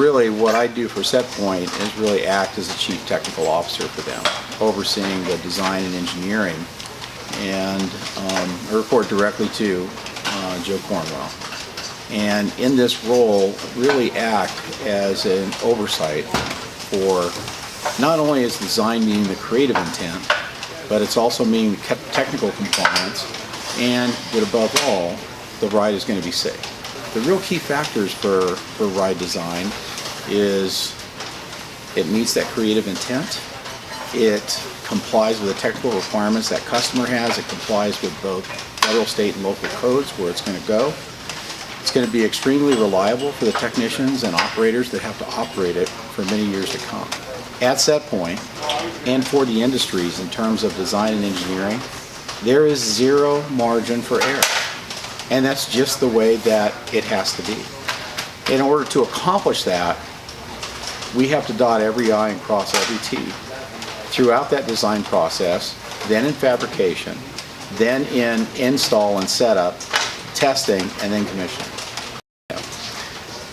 really what I do for Setpoint is really act as the chief technical officer for them, overseeing the design and engineering, and I report directly to Joe Cornwell. And in this role, really act as an oversight for not only is design meeting the creative intent, but it's also meeting technical compliance, and that above all, the ride is going to be safe. The real key factors for ride design is it meets that creative intent, it complies with the technical requirements that customer has, it complies with both federal, state, and local codes where it's going to go. It's going to be extremely reliable for the technicians and operators that have to operate it for many years to come. At Setpoint, and for the industries in terms of design and engineering, there is zero margin for error. And that's just the way that it has to be. In order to accomplish that, we have to dot every I and cross every T throughout that design process, then in fabrication, then in install and setup, testing, and then commissioning.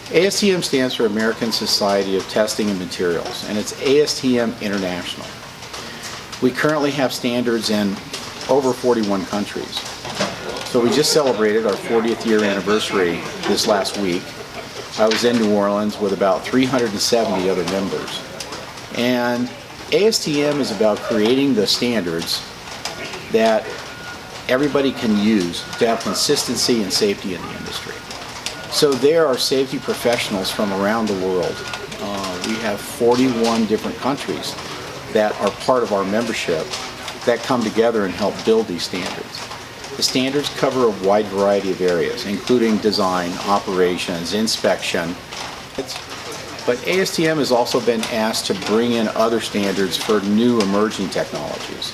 ASTM stands for American Society of Testing and Materials, and it's ASTM International. We currently have standards in over 41 countries. So we just celebrated our 40th year anniversary this last week. I was in New Orleans with about 370 other members. And ASTM is about creating the standards that everybody can use to have consistency and safety in the industry. So there are safety professionals from around the world. We have 41 different countries that are part of our membership that come together and help build these standards. The standards cover a wide variety of areas, including design, operations, inspection. But ASTM has also been asked to bring in other standards for new emerging technologies.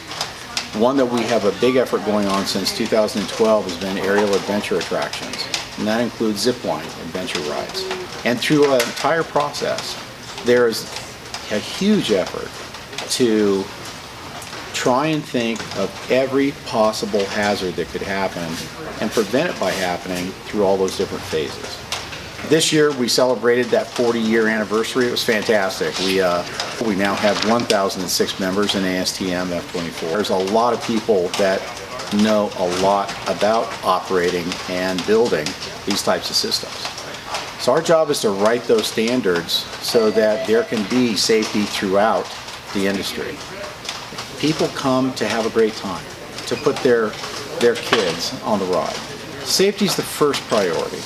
One that we have a big effort going on since 2012 has been aerial adventure attractions, and that includes zipline adventure rides. And through an entire process, there is a huge effort to try and think of every possible hazard that could happen and prevent it by happening through all those different phases. This year we celebrated that 40-year anniversary. It was fantastic. We now have 1,006 members in ASTM F24. There's a lot of people that know a lot about operating and building these types of systems. So our job is to write those standards so that there can be safety throughout the industry. People come to have a great time, to put their kids on the ride. Safety is the first priority,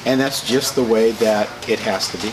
and that's just the way that it has to be.